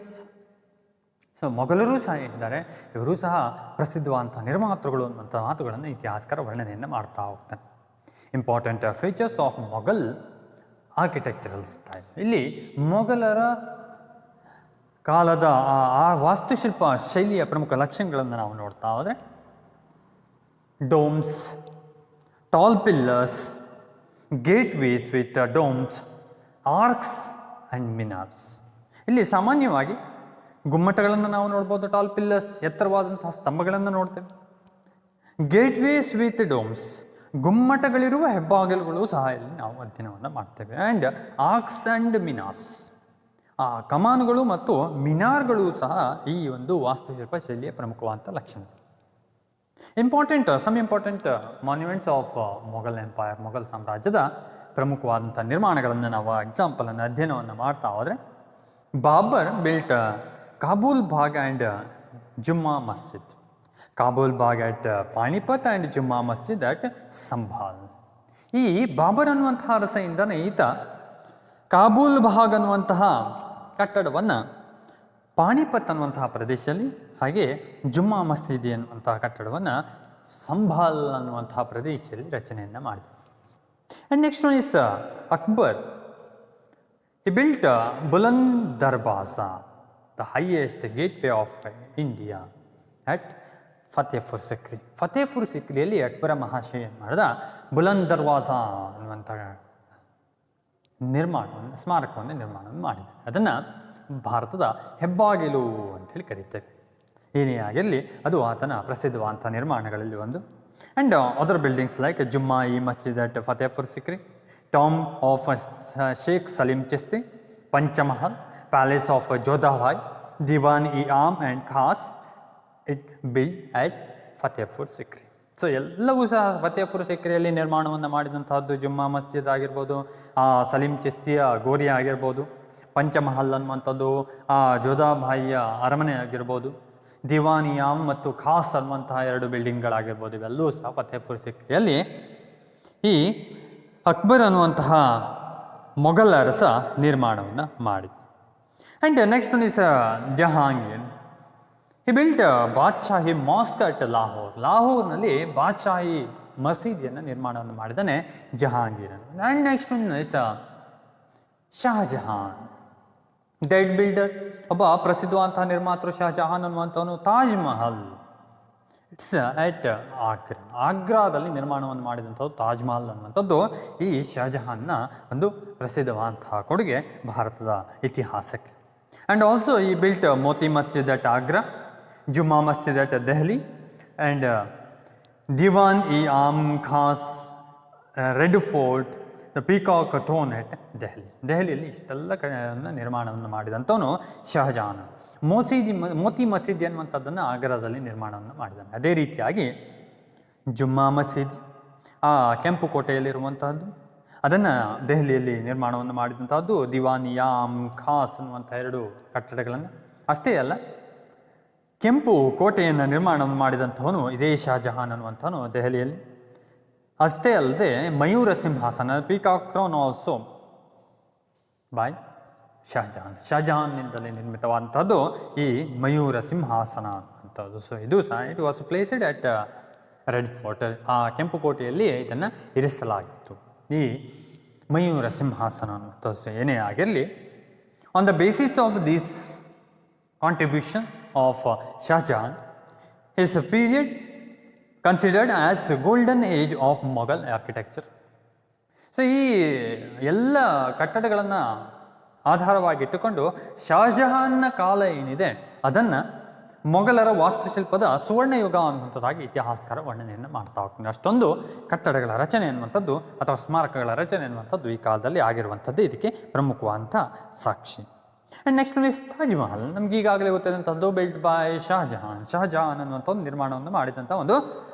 A: So ಮೊಘಲರೂ ಸಹ ಇದ್ದಾರೆ, ಇವರು ಸಹ ಪ್ರಸಿದ್ಧವಾದಂಥ ನಿರ್ಮಾತೃಗಳು ಅನ್ನುವಂಥ ಮಾತುಗಳನ್ನು ಇತಿಹಾಸಕಾರ ವರ್ಣನೆಯನ್ನು ಮಾಡ್ತಾ ಹೋಗ್ತಾನೆ. Important features of Mughal architectural style. ಇಲ್ಲಿ ಮೊಘಲರ ಕಾಲದ ಆ ವಾಸ್ತುಶಿಲ್ಪ ಶೈಲಿಯ ಪ್ರಮುಖ ಲಕ್ಷಣಗಳನ್ನು ನಾವು ನೋಡ್ತಾ ಹೋದರೆ, domes, tall pillars, gateways with domes, arcs and minars. ಇಲ್ಲಿ ಸಾಮಾನ್ಯವಾಗಿ ಗುಮ್ಮಟಗಳನ್ನು ನಾವು ನೋಡ್ಬೋದು, ಟಾಲ್ ಪಿಲ್ಲರ್ಸ್ ಎತ್ತರವಾದಂತಹ ಸ್ತಂಭಗಳನ್ನು ನೋಡ್ತೇವೆ, ಗೇಟ್ವೇಸ್ ವಿತ್ ಡೋಮ್ಸ್ ಗುಮ್ಮಟಗಳಿರುವ ಹೆಬ್ಬಾಗಿಲುಗಳು ಸಹ ಇಲ್ಲಿ ನಾವು ಅಧ್ಯಯನವನ್ನು ಮಾಡ್ತೇವೆ. ಆ್ಯಂಡ್ ಆರ್ಕ್ಸ್ ಆ್ಯಂಡ್ ಮಿನಾರ್ಸ್, ಆ ಕಮಾನುಗಳು ಮತ್ತು ಮಿನಾರ್ಗಳು ಸಹ ಈ ಒಂದು ವಾಸ್ತುಶಿಲ್ಪ ಶೈಲಿಯ ಪ್ರಮುಖವಾದಂಥ ಲಕ್ಷಣ. Some important monuments of Mughal empire, Mughal ಸಾಮ್ರಾಜ್ಯದ ಪ್ರಮುಖವಾದಂಥ ನಿರ್ಮಾಣಗಳನ್ನು ನಾವು ಎಕ್ಸಾಂಪಲನ್ನು ಅಧ್ಯಯನವನ್ನು ಮಾಡ್ತಾ ಹೋದರೆ, Babur built Kabul Bagh and Jumma Masjid, Kabul Bagh at Panipat and Jumma Masjid at Sambhal. ಈ ಬಾಬರ್ ಅನ್ನುವಂತಹ ಅರಸೆಯಿಂದನೇ ಈತ ಕಾಬೂಲ್ ಬಾಗ್ ಅನ್ನುವಂತಹ ಕಟ್ಟಡವನ್ನು ಪಾಣಿಪತ್ ಅನ್ನುವಂತಹ ಪ್ರದೇಶದಲ್ಲಿ, ಹಾಗೆ ಜುಮ್ಮಾ ಮಸೀದಿ ಅನ್ನುವಂತಹ ಕಟ್ಟಡವನ್ನು ಸಂಭಾಲ್ ಅನ್ನುವಂತಹ ಪ್ರದೇಶದಲ್ಲಿ ರಚನೆಯನ್ನು ಮಾಡಿದ. And next one is Akbar. He built Buland Darwaza, the highest gateway of India at Fatehpur Sikri. Fatehpur ಸಿಕ್ರಿಯಲ್ಲಿ ಅಕ್ಬರ ಮಹಾಶಯ ಮಾಡಿದ ಬುಲಂದ್ ದರ್ವಾಜ ಅನ್ನುವಂಥ ನಿರ್ಮಾಣವನ್ನು, ಸ್ಮಾರಕವನ್ನು ನಿರ್ಮಾಣವನ್ನು ಮಾಡಿದೆ. ಅದನ್ನು ಭಾರತದ ಹೆಬ್ಬಾಗಿಲು ಅಂತೇಳಿ ಕರೀತೇವೆ. ಏನೇ ಆಗಿರಲಿ ಅದು ಆತನ ಪ್ರಸಿದ್ಧವಾದಂಥ ನಿರ್ಮಾಣಗಳಲ್ಲಿ ಒಂದು. And other buildings like Jumma e Masjid at Fatehpur Sikri, tomb of Sheikh Salim Chishti, Panch Mahal, palace of Jodhabai, Diwan i Am and Khas it build at Fatehpur Sikri. So ಎಲ್ಲವೂ ಸಹ ಫತೇಪುರ್ ಸಿಕ್ರಿಯಲ್ಲಿ ನಿರ್ಮಾಣವನ್ನು ಮಾಡಿದಂತಹದ್ದು. ಜುಮ್ಮಾ ಮಸ್ಜಿದ್ ಆಗಿರ್ಬೋದು, ಸಲೀಂ ಚಿಸ್ತಿಯ ಗೋರಿ ಆಗಿರ್ಬೋದು, ಪಂಚಮಹಲ್ ಅನ್ನುವಂಥದ್ದು ಜೋಧಾಬಾಯಿಯ ಅರಮನೆ ಆಗಿರ್ಬೋದು, ದಿವಾನಿಯಾಮ್ ಮತ್ತು ಖಾಸ್ ಅನ್ನುವಂತಹ 2 ಬಿಲ್ಡಿಂಗ್ಗಳಾಗಿರ್ಬೋದು, ಇವೆಲ್ಲವೂ ಸಹ ಫತೇಪುರ್ ಸಿಕ್ರಿಯಲ್ಲಿ ಈ ಅಕ್ಬರ್ ಅನ್ನುವಂತಹ ಮೊಘಲ್ ಅರಸ ನಿರ್ಮಾಣವನ್ನು ಮಾಡಿದ. And next one is Jahangir. He built Badshahi mosque at Lahore. ಲಾಹೋರ್ನಲ್ಲಿ ಬಾದ್ಶಾಹಿ ಮಸೀದಿಯನ್ನು ನಿರ್ಮಾಣವನ್ನು ಮಾಡಿದ್ದಾನೆ Jahangir. And next one is Shahjahan, ಡೈಟ್ ಬಿಲ್ಡರ್. ಒಬ್ಬ ಪ್ರಸಿದ್ಧವಾದಂತಹ ನಿರ್ಮಾತೃ ಶಹಜಹಾನ್ ಅನ್ನುವಂಥವನು ತಾಜ್ ಮಹಲ್, ಇಟ್ಸ್ ಅಟ್ ಆಗ್ರಾ, ಆಗ್ರಾದಲ್ಲಿ ನಿರ್ಮಾಣವನ್ನು ಮಾಡಿದಂಥದ್ದು ತಾಜ್ ಮಹಲ್ ಅನ್ನುವಂಥದ್ದು ಈ ಶಹಜಹಾನ್ನ ಒಂದು ಪ್ರಸಿದ್ಧವಾದಂತಹ ಕೊಡುಗೆ ಭಾರತದ ಇತಿಹಾಸಕ್ಕೆ. And also he built Moti Masjid at Agra, Jumma Masjid at Delhi, and Diwan i Am Khas, red fort, the peacock throne at Delhi. ದೆಹಲಿಯಲ್ಲಿ ಇಷ್ಟೆಲ್ಲ ನಿರ್ಮಾಣವನ್ನು ಮಾಡಿದಂಥವನು ಶಹಜಹಾನ್. ಮೋತಿ ಮಸೀದಿ ಅನ್ನುವಂಥದ್ದನ್ನು ಆಗ್ರಾದಲ್ಲಿ ನಿರ್ಮಾಣವನ್ನು ಮಾಡಿದ್ದಾನೆ. ಅದೇ ರೀತಿಯಾಗಿ ಜುಮ್ಮಾ ಮಸೀದಿ ಕೆಂಪು ಕೋಟೆಯಲ್ಲಿರುವಂತಹದ್ದು, ಅದನ್ನು ದೆಹಲಿಯಲ್ಲಿ ನಿರ್ಮಾಣವನ್ನು ಮಾಡಿದಂಥದ್ದು. ದಿವಾನಿಯಾಮ್ ಖಾಸ್ ಅನ್ನುವಂಥ 2 ಕಟ್ಟಡಗಳನ್ನು. ಅಷ್ಟೇ ಅಲ್ಲ, ಕೆಂಪು ಕೋಟೆಯನ್ನು ನಿರ್ಮಾಣವನ್ನು ಮಾಡಿದಂಥವನು ಇದೇ ಶಹಜಹಾನ್ ಅನ್ನುವಂಥವನು ದೆಹಲಿಯಲ್ಲಿ. ಅಷ್ಟೇ ಅಲ್ಲದೆ ಮಯೂರ ಸಿಂಹಾಸನ, peacock throne also by Shahjahan. ಶಹಜಹಾನ್ನಿಂದಲೇ ನಿರ್ಮಿತವಾದಂಥದ್ದು ಈ ಮಯೂರ ಸಿಂಹಾಸನ ಅಂತದ್ದು. ಸೊ ಇದು ಸಹ it was placed at red fort, ಆ ಕೆಂಪು ಕೋಟೆಯಲ್ಲಿ ಇದನ್ನು ಇರಿಸಲಾಗಿತ್ತು, ಈ ಮಯೂರ ಸಿಂಹಾಸನ ಅನ್ನುವಂಥದ್ದು. ಏನೇ ಆಗಿರಲಿ, on the basis of this contribution of Shahjahan, his period considered as golden age of Mughal architecture. So ಈ ಎಲ್ಲ ಕಟ್ಟಡಗಳನ್ನು ಆಧಾರವಾಗಿಟ್ಟುಕೊಂಡು ಶಹಜಹಾನ್ನ ಕಾಲ ಏನಿದೆ ಅದನ್ನು ಮೊಘಲರ ವಾಸ್ತುಶಿಲ್ಪದ ಸುವರ್ಣಯುಗ ಅನ್ನುವಂಥದ್ದಾಗಿ ಇತಿಹಾಸಕಾರ ವರ್ಣನೆಯನ್ನು ಮಾಡ್ತಾ ಹೋಗ್ತೀನಿ. ಅಷ್ಟೊಂದು ಕಟ್ಟಡಗಳ ರಚನೆ ಅನ್ನುವಂಥದ್ದು ಅಥವಾ ಸ್ಮಾರಕಗಳ ರಚನೆ ಅನ್ನುವಂಥದ್ದು ಈ ಕಾಲದಲ್ಲಿ ಆಗಿರುವಂಥದ್ದು ಇದಕ್ಕೆ ಪ್ರಮುಖವಾದಂಥ ಸಾಕ್ಷಿ. And next is Taj Mahal. ನಮ್ಗೆ ಈಗಾಗಲೇ ಗೊತ್ತಿದ್ದಂಥದ್ದು ಬಿಲ್ಟ್ ಬೈ ಶಹಜಹಾನ್. ಶಹಜಹಾನ್ ಅನ್ನುವಂಥ ಒಂದು ನಿರ್ಮಾಣವನ್ನು ಮಾಡಿದಂಥ ಒಂದು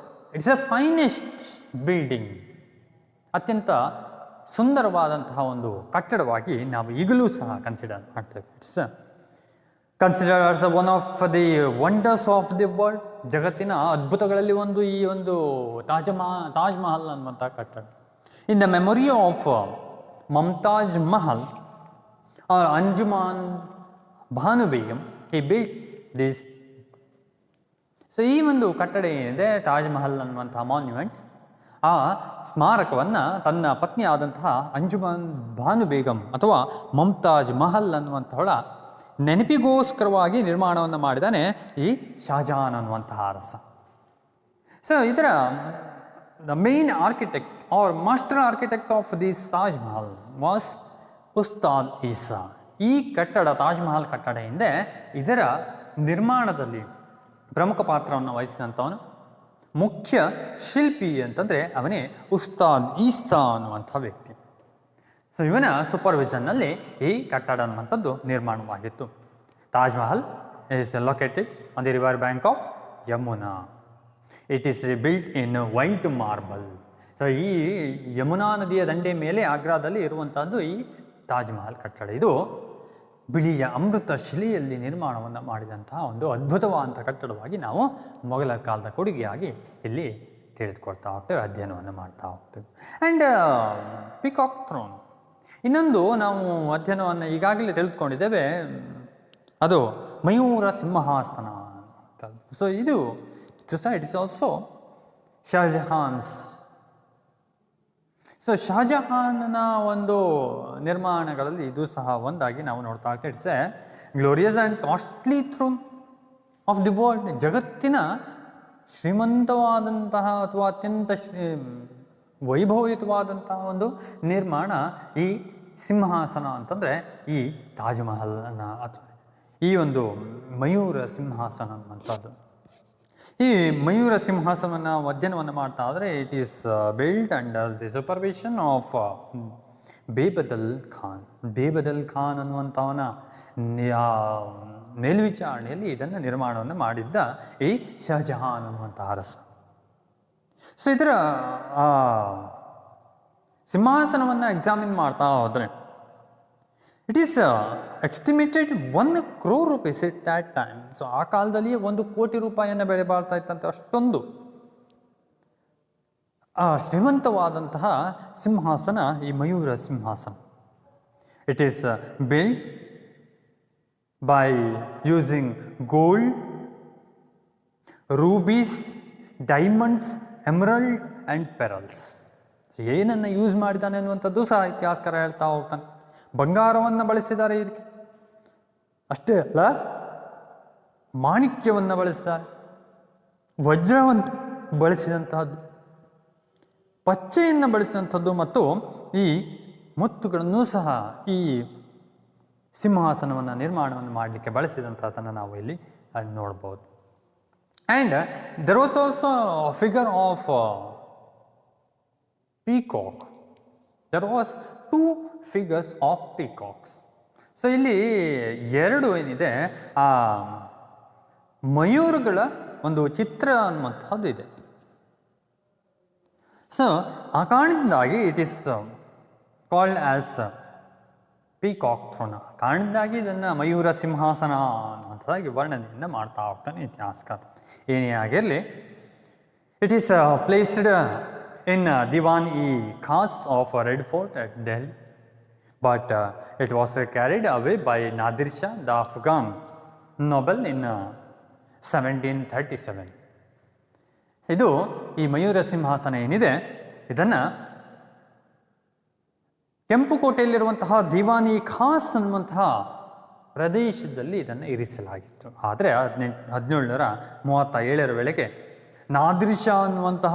A: ಇಟ್ಸ್ ಎ ಫೈನೆಸ್ಟ್ ಬಿಲ್ಡಿಂಗ್, ಅತ್ಯಂತ ಸುಂದರವಾದಂತಹ ಒಂದು ಕಟ್ಟಡವಾಗಿ ನಾವು ಈಗಲೂ ಸಹ ಕನ್ಸಿಡರ್ ಮಾಡ್ತೇವೆ. It's consider as one of the wonders of the world. ಜಗತ್ತಿನ ಅದ್ಭುತಗಳಲ್ಲಿ ಒಂದು ಈ ಒಂದು ತಾಜ್ ಮಹಲ್ ಅನ್ನುವಂಥ ಕಟ್ಟಡ. ಇನ್ the memory of Mumtaz Mahal or Anjuman Bhanu Begum he built this. So ಈ ಒಂದು ಕಟ್ಟಡ ಏನಿದೆ ತಾಜ್ ಮಹಲ್ ಅನ್ನುವಂತಹ ಮಾನ್ಯುಮೆಂಟ್, ಆ ಸ್ಮಾರಕವನ್ನು ತನ್ನ ಪತ್ನಿ ಆದಂತಹ ಅಂಜುಮಾನ್ ಭಾನು ಬೇಗಂ ಅಥವಾ ಮಮ್ತಾಜ್ ಮಹಲ್ ಅನ್ನುವಂಥವಳ ನೆನಪಿಗೋಸ್ಕರವಾಗಿ ನಿರ್ಮಾಣವನ್ನು ಮಾಡಿದ್ದಾನೆ ಈ ಶಹಜಹಾನ್ ಅನ್ನುವಂತಹ ಅರಸ. ಸೊ ಇದರ the main architect or master architect of this Taj Mahal was Ustad Isa. ಈ ಕಟ್ಟಡ ತಾಜ್ ಮಹಲ್ ಕಟ್ಟಡ ಹಿಂದೆ ಇದರ ನಿರ್ಮಾಣದಲ್ಲಿ ಪ್ರಮುಖ ಪಾತ್ರವನ್ನು ವಹಿಸಿದಂಥವನು ಮುಖ್ಯ ಶಿಲ್ಪಿ ಅಂತಂದರೆ ಅವನೇ ಉಸ್ತಾದ್ ಈಸಾ ಅನ್ನುವಂಥ ವ್ಯಕ್ತಿ. ಸೊ ಇವನ ಸೂಪರ್ವಿಷನ್ನಲ್ಲಿ ಈ ಕಟ್ಟಡ ಅನ್ನುವಂಥದ್ದು ನಿರ್ಮಾಣವಾಗಿತ್ತು. Taj Mahal is located on the river bank of Yamuna. It is built in white marble. So ಈ ಯಮುನಾ ನದಿಯ ದಂಡೆ ಮೇಲೆ ಆಗ್ರಾದಲ್ಲಿ ಇರುವಂಥದ್ದು ಈ ತಾಜ್ ಮಹಲ್ ಕಟ್ಟಡ. ಇದು ಬಿಳಿಯ ಅಮೃತ ಶಿಲೆಯಲ್ಲಿ ನಿರ್ಮಾಣವನ್ನು ಮಾಡಿದಂತಹ ಒಂದು ಅದ್ಭುತವಾದಂಥ ಕಟ್ಟಡವಾಗಿ ನಾವು ಮೊಘಲರ ಕಾಲದ ಕೊಡುಗೆಯಾಗಿ ಇಲ್ಲಿ ತಿಳಿದುಕೊಳ್ತಾ ಹೋಗ್ತೇವೆ, ಅಧ್ಯಯನವನ್ನು ಮಾಡ್ತಾ ಹೋಗ್ತೇವೆ. ಆ್ಯಂಡ್ ಪಿಕಾಕ್ ಥ್ರೋನ್, ಇನ್ನೊಂದು ನಾವು ಅಧ್ಯಯನವನ್ನು ಈಗಾಗಲೇ ತಿಳಿದುಕೊಂಡಿದ್ದೇವೆ, ಅದು ಮಯೂರ ಸಿಂಹಾಸನ ಅಂತ. ಸೊ ಇದು ಇಟ್ ಇಸ್ ಆಲ್ಸೋ ಶಹಜಹಾನ್ಸ್. ಸೊ ಶಹಜಹಾನನ ಒಂದು ನಿರ್ಮಾಣಗಳಲ್ಲಿ ಇದು ಸಹ ಒಂದಾಗಿ ನಾವು ನೋಡ್ತಾ ಹೋಗ್ತೇವೆ. It's A glorious and costly throne of the world. ಜಗತ್ತಿನ ಶ್ರೀಮಂತವಾದಂತಹ ಅಥವಾ ಅತ್ಯಂತ ವೈಭವಯುತವಾದಂತಹ ಒಂದು ನಿರ್ಮಾಣ ಈ ಸಿಂಹಾಸನ ಅಂತಂದರೆ ಈ ತಾಜ್ ಮಹಲ್ನ ಅಥವಾ ಈ ಒಂದು ಮಯೂರ ಸಿಂಹಾಸನ ಅನ್ನುವಂಥದ್ದು. ಈ ಮಯೂರ ಸಿಂಹಾಸನವನ್ನು ಅಧ್ಯಯನವನ್ನು ಮಾಡ್ತಾ ಹೋದರೆ it is built under the supervision of Bebadal Khan. Bebadal Khan ಅನ್ನುವಂಥವನ ಮೇಲ್ವಿಚಾರಣೆಯಲ್ಲಿ ಇದನ್ನು ನಿರ್ಮಾಣವನ್ನು ಮಾಡಿದ್ದ ಈ ಶಹಜಹಾನ್ ಅನ್ನುವಂಥ ಅರಸ. ಸೊ ಇದರ ಸಿಂಹಾಸನವನ್ನು ಎಕ್ಸಾಮಿನ್ ಮಾಡ್ತಾ ಹೋದರೆ it is estimated 1 crore rupees at that time. So ಆ ಕಾಲದಲ್ಲಿ 1 ಕೋಟಿ ರೂಪಾಯಿಯನ್ನು ಬೆಲೆ ಬಾಳ್ತಾ ಇತ್ತಂತೆ. ಅಷ್ಟೊಂದು ಶ್ರೀಮಂತವಾದಂತಹ ಸಿಂಹಾಸನ ಈ ಮಯೂರ ಸಿಂಹಾಸನ. It is build by using gold, rubies, diamonds, emerald and pearls. ಏನನ್ನು ಯೂಸ್ ಮಾಡಿದ್ದಾನೆ ಅನ್ನುವಂಥದ್ದು ಸಹ ಇತಿಹಾಸಕಾರ ಹೇಳ್ತಾ ಹೋಗ್ತಾನೆ. ಬಂಗಾರವನ್ನು ಬಳಸಿದ್ದಾರೆ ಇದಕ್ಕೆ, ಅಷ್ಟೇ ಅಲ್ಲ ಮಾಣಿಕ್ಯವನ್ನು ಬಳಸಿದ್ದಾರೆ, ವಜ್ರವನ್ನು ಬಳಸಿದಂತಹದ್ದು, ಪಚ್ಚೆಯನ್ನು ಬಳಸಿದಂಥದ್ದು ಮತ್ತು ಈ ಮುತ್ತುಗಳನ್ನು ಸಹ ಈ ಸಿಂಹಾಸನವನ್ನು ನಿರ್ಮಾಣವನ್ನು ಮಾಡಲಿಕ್ಕೆ ಬಳಸಿದಂಥದ್ದನ್ನು ನಾವು ಇಲ್ಲಿ ನೋಡ್ಬೋದು. And there was also figure of peacock. There was 2 figures of Peacocks. So ಇಲ್ಲಿ 2 ಏನಿದೆ ಆ ಮಯೂರುಗಳ ಒಂದು ಚಿತ್ರ ಅನ್ನುವಂಥದ್ದು ಇದೆ. ಸೊ ಆ ಕಾರಣದಿಂದಾಗಿ it is called as peacock throne. ಕಾರಣದಿಂದಾಗಿ ಇದನ್ನು ಮಯೂರ ಸಿಂಹಾಸನ ಅನ್ನುವಂಥದ್ದಾಗಿ ವರ್ಣನೆಯನ್ನು ಮಾಡ್ತಾ ಹೋಗ್ತಾನೆ ಇತಿಹಾಸಕಾರ. ಏನೇ ಆಗಿರಲಿ, it is placed in Diwan-e-Khas of Red Fort at Delhi, but it was carried away by Nadir Shah, the Afghan noble, in 1737. ಇದು ಈ ಮಯೂರ ಸಿಂಹಾಸನ ಏನಿದೆ ಇದನ್ನು ಕೆಂಪುಕೋಟೆಯಲ್ಲಿರುವಂತಹ ದಿವಾನ್-ಇ-ಖಾಸ್ ಅನ್ನುವಂತಹ ಪ್ರದೇಶದಲ್ಲಿ ಇದನ್ನು ಇರಿಸಲಾಗಿತ್ತು. ಆದರೆ 1737 ವೇಳೆಗೆ ನಾದಿರ್ ಶಾ ಅನ್ನುವಂತಹ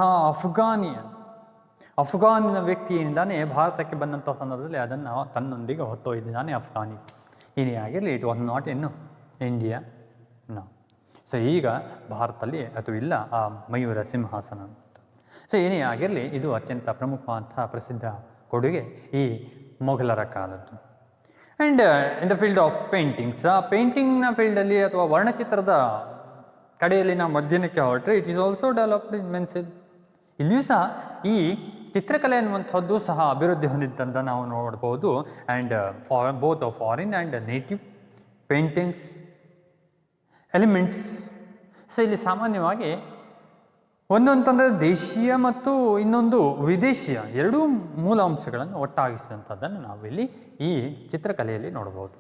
A: ಅಫ್ಘಾನಿನ ವ್ಯಕ್ತಿಯಿಂದಾನೇ ಭಾರತಕ್ಕೆ ಬಂದಂಥ ಸಂದರ್ಭದಲ್ಲಿ ಅದನ್ನು ತನ್ನೊಂದಿಗೆ ಹೊತ್ತೊಯ್ದಿದ್ದಾನೆ ಅಫ್ಘಾನಿ. ಏನೇ ಆಗಿರಲಿ, it was not in India ನಾ. ಸೊ ಈಗ ಭಾರತದಲ್ಲಿ ಅದು ಇಲ್ಲ ಆ ಮಯೂರ ಸಿಂಹಾಸನ ಅಂತ. ಸೊ ಏನೇ ಆಗಿರಲಿ, ಇದು ಅತ್ಯಂತ ಪ್ರಮುಖವಾದಂತಹ ಪ್ರಸಿದ್ಧ ಕೊಡುಗೆ ಈ ಮೊಘಲರ ಕಾಲದ್ದು. And in the field of paintings, ಆ ಪೇಂಟಿಂಗ್ನ ಫೀಲ್ಡಲ್ಲಿ ಅಥವಾ ವರ್ಣಚಿತ್ರದ ಕಡೆಯಲ್ಲಿ ನಾವು ಅಧ್ಯಯನಕ್ಕೆ ಹೊರಟ್ರೆ it is also developed immensely. ಇಲ್ಲಿಯೂ ಸಹ ಈ ಚಿತ್ರಕಲೆ ಅನ್ನುವಂಥದ್ದು ಸಹ ಅಭಿವೃದ್ಧಿ ಹೊಂದಿದ್ದಂತ ನಾವು ನೋಡ್ಬೋದು. And both foreign and native paintings elements. So ಇಲ್ಲಿ ಸಾಮಾನ್ಯವಾಗಿ ಒಂದಂತಂದರೆ ದೇಶೀಯ ಮತ್ತು ಇನ್ನೊಂದು ವಿದೇಶಿಯ ಎರಡೂ ಮೂಲ ಅಂಶಗಳನ್ನು ಒಟ್ಟಾಗಿಸಿದಂಥದ್ದನ್ನು ನಾವಿಲ್ಲಿ ಈ ಚಿತ್ರಕಲೆಯಲ್ಲಿ ನೋಡ್ಬೋದು.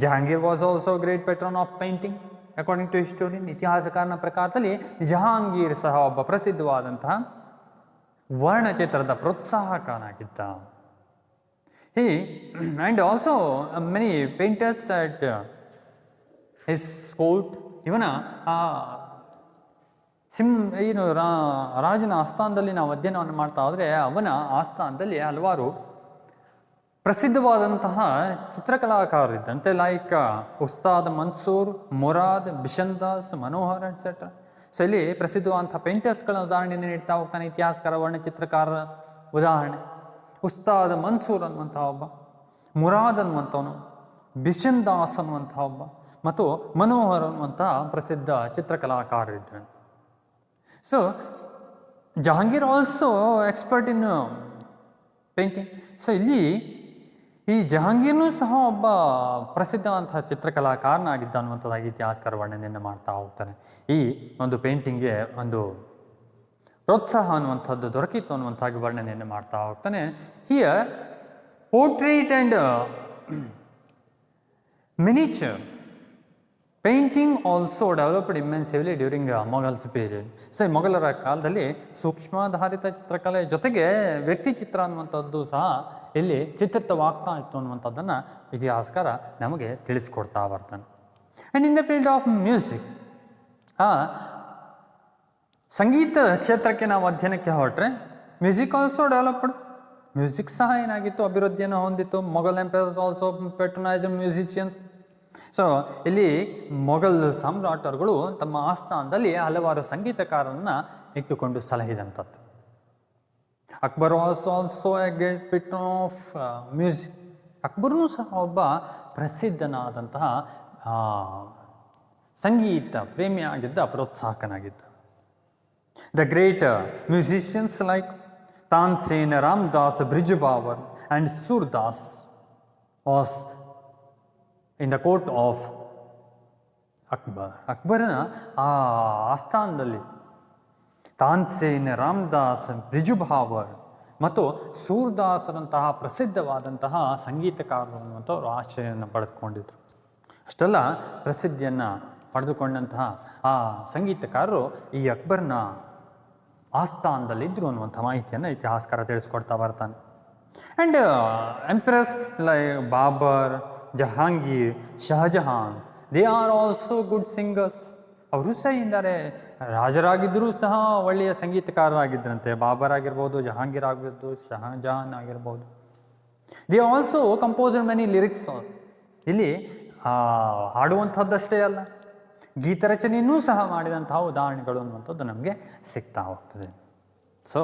A: Jahangir was also great patron of painting according to historian. ಇತಿಹಾಸಕಾರನ ಪ್ರಕಾರದಲ್ಲಿ ಜಹಾಂಗೀರ್ ಸಹ ಒಬ್ಬ ಪ್ರಸಿದ್ಧವಾದಂತಹ ವರ್ಣಚಿತ್ರದ ಪ್ರೋತ್ಸಾಹಕನಾಗಿದ್ದ. And also many painters at his court. ಇವನ ಏನು ರಾಜನ ಆಸ್ಥಾನದಲ್ಲಿ ನಾವು ಅಧ್ಯಯನವನ್ನು ಮಾಡ್ತಾ ಹೋದರೆ ಅವನ ಆಸ್ಥಾನದಲ್ಲಿ ಹಲವಾರು ಪ್ರಸಿದ್ಧವಾದಂತಹ ಚಿತ್ರಕಲಾಕಾರರಿದ್ದಂತೆ, like Ustad Mansur, Murad, Bishandas, Manohar etcetera. So ಇಲ್ಲಿ ಪ್ರಸಿದ್ಧವಾದಂಥ ಪೇಂಟರ್ಸ್ಗಳ ಉದಾಹರಣೆಯನ್ನು ನೀಡ್ತಾ ಹೋಗ್ತಾನೆ ಇತಿಹಾಸಕಾರ, ವರ್ಣಚಿತ್ರಕಾರರ ಉದಾಹರಣೆ. ಉಸ್ತಾದ್ ಮನ್ಸೂರ್ ಅನ್ನುವಂಥ ಒಬ್ಬ, ಮುರಾದ್ ಅನ್ನುವಂಥವನು, ಬಿಷನ್ದಾಸ್ ಅನ್ನುವಂಥ ಒಬ್ಬ ಮತ್ತು ಮನೋಹರ್ ಅನ್ನುವಂಥ ಪ್ರಸಿದ್ಧ ಚಿತ್ರಕಲಾಕಾರರಿದ್ದಂತೆ. So Jahangir also expert in painting. So ಇಲ್ಲಿ ಈ ಜಹಾಂಗೀರ್ನೂ ಸಹ ಒಬ್ಬ ಪ್ರಸಿದ್ಧವಂತಹ ಚಿತ್ರಕಲಾಕಾರನಾಗಿದ್ದ ಅನ್ನುವಂಥದ್ದಾಗಿ ಇತಿಹಾಸಕಾರ ವರ್ಣನೆಯನ್ನು ಮಾಡ್ತಾ ಹೋಗ್ತಾನೆ. ಈ ಒಂದು ಪೇಂಟಿಂಗ್ಗೆ ಒಂದು ಪ್ರೋತ್ಸಾಹ ಅನ್ನುವಂಥದ್ದು ದೊರಕಿತ್ತು ಅನ್ನುವಂಥಾಗಿ ವರ್ಣನೆಯನ್ನು ಮಾಡ್ತಾ ಹೋಗ್ತಾನೆ. Here portrait and miniature painting also developed immensely during Mughals period. So ಈ ಮೊಘಲರ ಕಾಲದಲ್ಲಿ ಸೂಕ್ಷ್ಮಾಧಾರಿತ ಚಿತ್ರಕಲೆ ಜೊತೆಗೆ ವ್ಯಕ್ತಿ ಚಿತ್ರ ಅನ್ನುವಂಥದ್ದು ಸಹ ಇಲ್ಲಿ ಚಿತ್ರಿತವಾಗ್ತಾ ಇತ್ತು ಅನ್ನುವಂಥದ್ದನ್ನು ಇತಿಹಾಸಕಾರ ನಮಗೆ ತಿಳಿಸ್ಕೊಡ್ತಾ ಬರ್ತಾನೆ. And in the field of music, ಸಂಗೀತ ಕ್ಷೇತ್ರಕ್ಕೆ ನಾವು ಅಧ್ಯಯನಕ್ಕೆ ಹೊರಟ್ರೆ ಮ್ಯೂಸಿಕ್ ಆಲ್ಸೋ ಡೆವಲಪ್ಡ್. ಮ್ಯೂಸಿಕ್ ಸಹ ಏನಾಗಿತ್ತು, ಅಭಿವೃದ್ಧಿಯನ್ನು ಹೊಂದಿತ್ತು. Mughal empires also patronised musicians. So ಇಲ್ಲಿ ಮೊಘಲ್ ಸಾಮ್ರಾಟರುಗಳು ತಮ್ಮ ಆಸ್ಥಾನದಲ್ಲಿ ಹಲವಾರು ಸಂಗೀತಕಾರರನ್ನು ಇಟ್ಟುಕೊಂಡು ಸಲಹಿದಂಥದ್ದು. Akbar was also a great patron of music. ಅಕ್ಬರ್ನೂ ಸಹ ಒಬ್ಬ ಪ್ರಸಿದ್ಧನಾದಂತಹ ಸಂಗೀತ ಪ್ರೇಮಿಯಾಗಿದ್ದ, ಪ್ರೋತ್ಸಾಹಕನಾಗಿದ್ದ. The great musicians like Tansen, Ramdas, Brijbavar and Surdas was in the court of Akbar. ಅಕ್ಬರನ ಆ ಆಸ್ಥಾನದಲ್ಲಿ ತಾನ್ಸೇನ್, ರಾಮದಾಸ್, ಬ್ರಿಜುಭಾವರ್ ಮತ್ತು ಸೂರ್ದಾಸರಂತಹ ಪ್ರಸಿದ್ಧವಾದಂತಹ ಸಂಗೀತಕಾರರು ಅನ್ನುವಂಥವ್ರು ಆಶ್ರಯವನ್ನು ಪಡೆದುಕೊಂಡಿದ್ರು. ಅಷ್ಟೆಲ್ಲ ಪ್ರಸಿದ್ಧಿಯನ್ನು ಪಡೆದುಕೊಂಡಂತಹ ಆ ಸಂಗೀತಕಾರರು ಈ ಅಕ್ಬರ್ನ ಆಸ್ಥಾನದಲ್ಲಿದ್ದರು ಅನ್ನುವಂಥ ಮಾಹಿತಿಯನ್ನು ಇತಿಹಾಸಕಾರ ತಿಳಿಸ್ಕೊಡ್ತಾ ಬರ್ತಾನೆ. And empress like Babur, Jahangir, Shahjahan, they are also good singers. ಅವರು ಸಹ ಇದ್ದಾರೆ, ರಾಜರಾಗಿದ್ದರೂ ಸಹ ಒಳ್ಳೆಯ ಸಂಗೀತಕಾರರಾಗಿದ್ದರಂತೆ. ಬಾಬರ್ ಆಗಿರ್ಬೋದು, ಜಹಾಂಗೀರ್ ಆಗಿರ್ಬೋದು, ಶಹಜಹಾನ್ ಆಗಿರ್ಬೋದು. They also composed many lyrics. ಇಲ್ಲಿ ಹಾಡುವಂಥದ್ದಷ್ಟೇ ಅಲ್ಲ, ಗೀತರಚನೆಯನ್ನೂ ಸಹ ಮಾಡಿದಂತಹ ಉದಾಹರಣೆಗಳು ಅನ್ನುವಂಥದ್ದು ನಮಗೆ ಸಿಗ್ತಾ ಹೋಗ್ತದೆ. So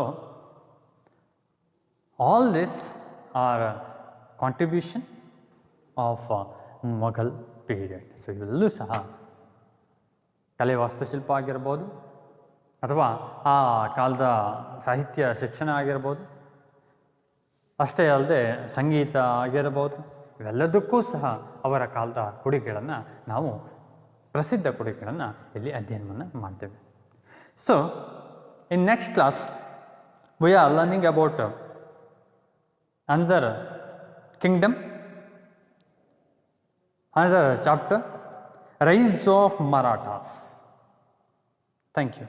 A: all this are contribution of Mughal period. So ಇವೆಲ್ಲೂ ಸಹ ಕಲೆ ವಾಸ್ತುಶಿಲ್ಪ ಆಗಿರ್ಬೋದು, ಅಥವಾ ಆ ಕಾಲದ ಸಾಹಿತ್ಯ ಶಿಕ್ಷಣ ಆಗಿರ್ಬೋದು, ಅಷ್ಟೇ ಅಲ್ಲದೆ ಸಂಗೀತ ಆಗಿರ್ಬೋದು, ಇವೆಲ್ಲದಕ್ಕೂ ಸಹ ಅವರ ಕಾಲದ ಕೊಡುಗೆಗಳನ್ನು ನಾವು ಪ್ರಸಿದ್ಧ ಕೊಡುಗೆಗಳನ್ನು ಇಲ್ಲಿ ಅಧ್ಯಯನವನ್ನು ಮಾಡ್ತೇವೆ. So in next class we are learning about another kingdom, another chapter, Rise of Marathas. Thank you.